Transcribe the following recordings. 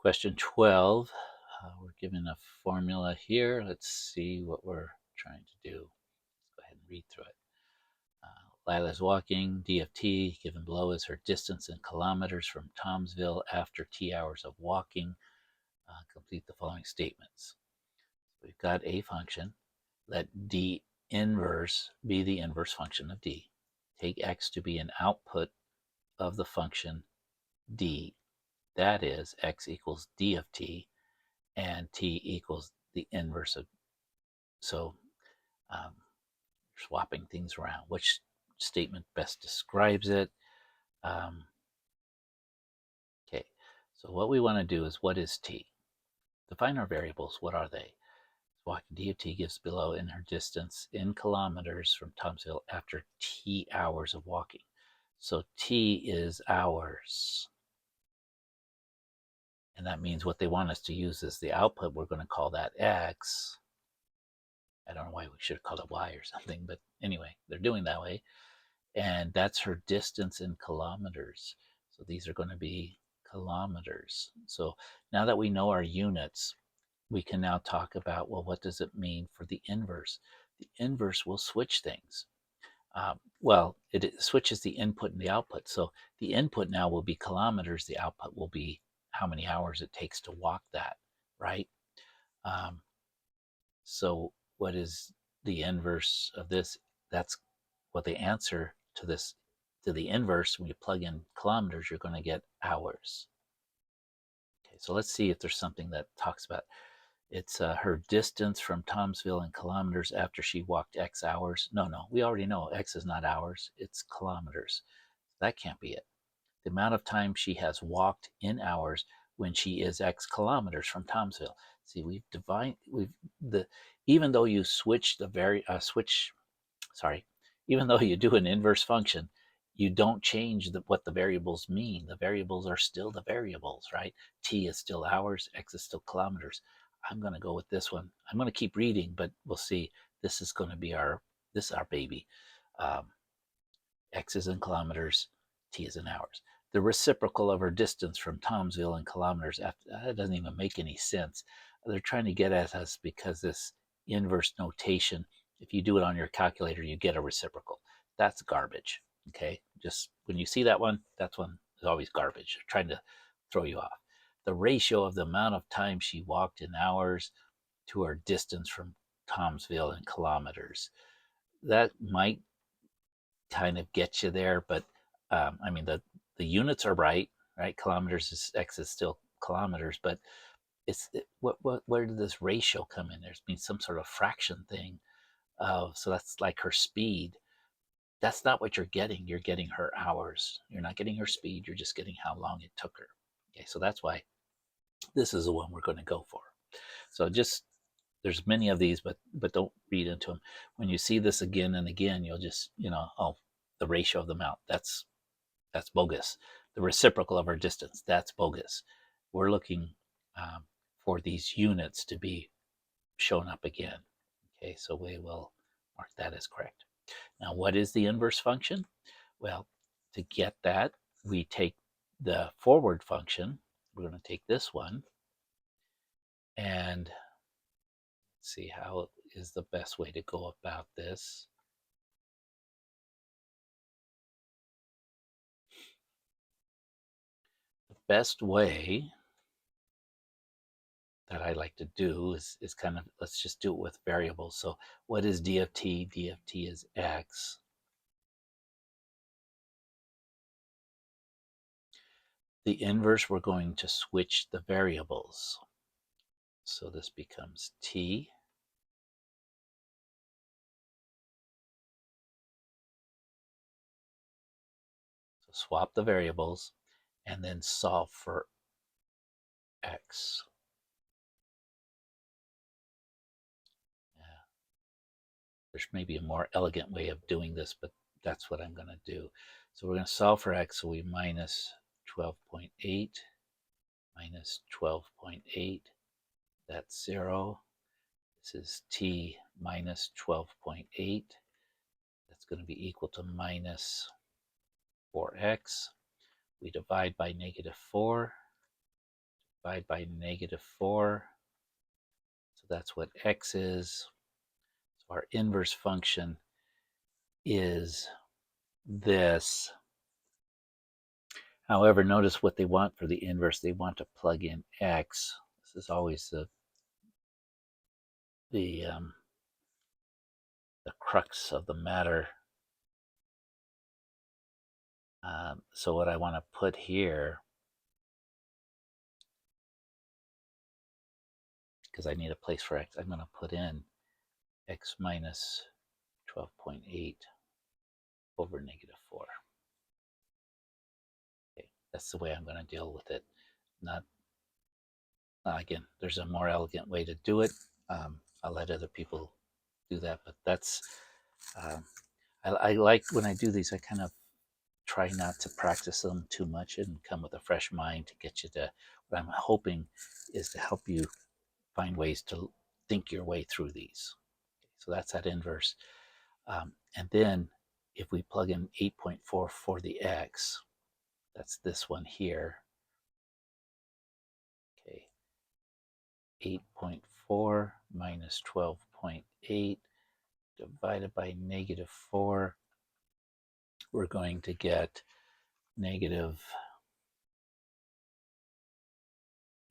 Question 12, we're given a formula here. Let's see what we're trying to do. Let's go ahead and read through it. Lila's walking. D of T, given below, is her distance in kilometers from Tomsville after T hours of walking. Complete the following statements. We've got a function. Let D inverse be the inverse function of D. Take X to be an output of the function D. That is, X equals D of T, and T equals the inverse of. So swapping things around. Which statement best describes it? Okay, so what we want to do is, what is T? Define our variables. What are they? Walking. D of T gives below in her distance in kilometers from Tomsville after T hours of walking. So T is hours. And that means what they want us to use is the output. We're going to call that X. I don't know why we should have called it Y or something, but anyway, they're doing that way. And that's her distance in kilometers. So these are going to be kilometers. So now that we know our units, we can now talk about, well, what does it mean for the inverse? The inverse will switch things. Well, it switches the input and the output. So the input now will be kilometers. The output will be how many hours it takes to walk that, right? So what is the inverse of this? That's what the answer to this, to the inverse. When you plug in kilometers, you're going to get hours. Okay, so let's see if there's something that talks about. It's her distance from Tomsville in kilometers after she walked X hours. No, we already know X is not hours, it's kilometers. That can't be it. The amount of time she has walked in hours when she is X kilometers from Tomsville. See, even though you switch even though you do an inverse function, you don't change what the variables mean. The variables are still the variables, right? T is still hours, X is still kilometers. I'm going to go with this one. I'm going to keep reading, but we'll see. This is going to be our baby. X is in kilometers, T is in hours. The reciprocal of our distance from Tomsville in kilometers, that doesn't even make any sense. They're trying to get at us because this inverse notation, if you do it on your calculator, you get a reciprocal. That's garbage. Okay, just when you see that one is always garbage. They're trying to throw you off. The ratio of the amount of time she walked in hours to her distance from Tomsville in kilometers. That might kind of get you there, but I mean, the units are right? Kilometers is X is still kilometers, but where did this ratio come in? There's been some sort of fraction thing. So that's like her speed. That's not what you're getting. You're getting her hours. You're not getting her speed. You're just getting how long it took her. Okay, so that's why this is the one we're going to go for. So just, there's many of these, but don't read into them. When you see this again and again, you'll just, oh, the ratio of the amount, that's bogus. The reciprocal of our distance, that's bogus. We're looking for these units to be shown up again. Okay, so we will mark that as correct. Now, what is the inverse function? Well, to get that, we take the forward function. We're going to take this one and see how is the best way to go about this. The best way that I like to do is kind of, let's just do it with variables. So what is D of T? D of T is X. The inverse, we're going to switch the variables. So this becomes T. So swap the variables and then solve for X. There's maybe a more elegant way of doing this, but that's what I'm going to do. So we're going to solve for X. So we minus 12.8 minus 12.8. That's 0. This is T minus 12.8. That's going to be equal to minus 4x. We divide by negative 4. divide by -4. So that's what x is. So our inverse function is this. However, notice what they want for the inverse. They want to plug in x. This is always the crux of the matter. So what I want to put here, because I need a place for x, I'm going to put in x minus 12.8 over -4. Okay, that's the way I'm going to deal with it. Not again, there's a more elegant way to do it. I'll let other people do that, but that's I like when I do these. I kind of try not to practice them too much and come with a fresh mind to get you to. What I'm hoping is to help you find ways to think your way through these. So that's that inverse. And then if we plug in 8.4 for the x, that's this one here. Okay, 8.4 minus 12.8 divided by -4. We're going to get negative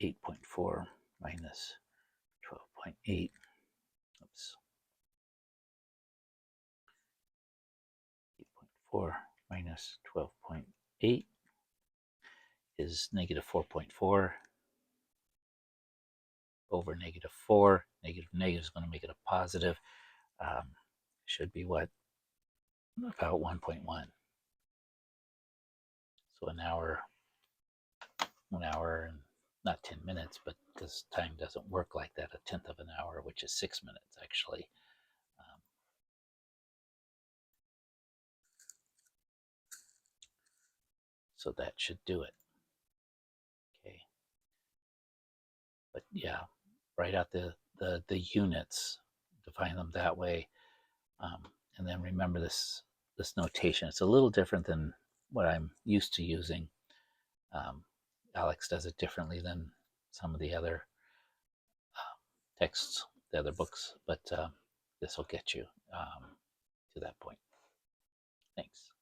8.4 minus 12.8. Oops. 8.4 minus 12.8 is -4.4 over -4. Negative is going to make it a positive. Should be what? About 1.1. So an hour and not 10 minutes, but because time doesn't work like that, a tenth of an hour, which is 6 minutes actually. So that should do it. Okay. But yeah, write out the units, define them that way, and then remember this notation. It's a little different than what I'm used to using. Alex does it differently than some of the other texts, the other books, but this will get you to that point. Thanks.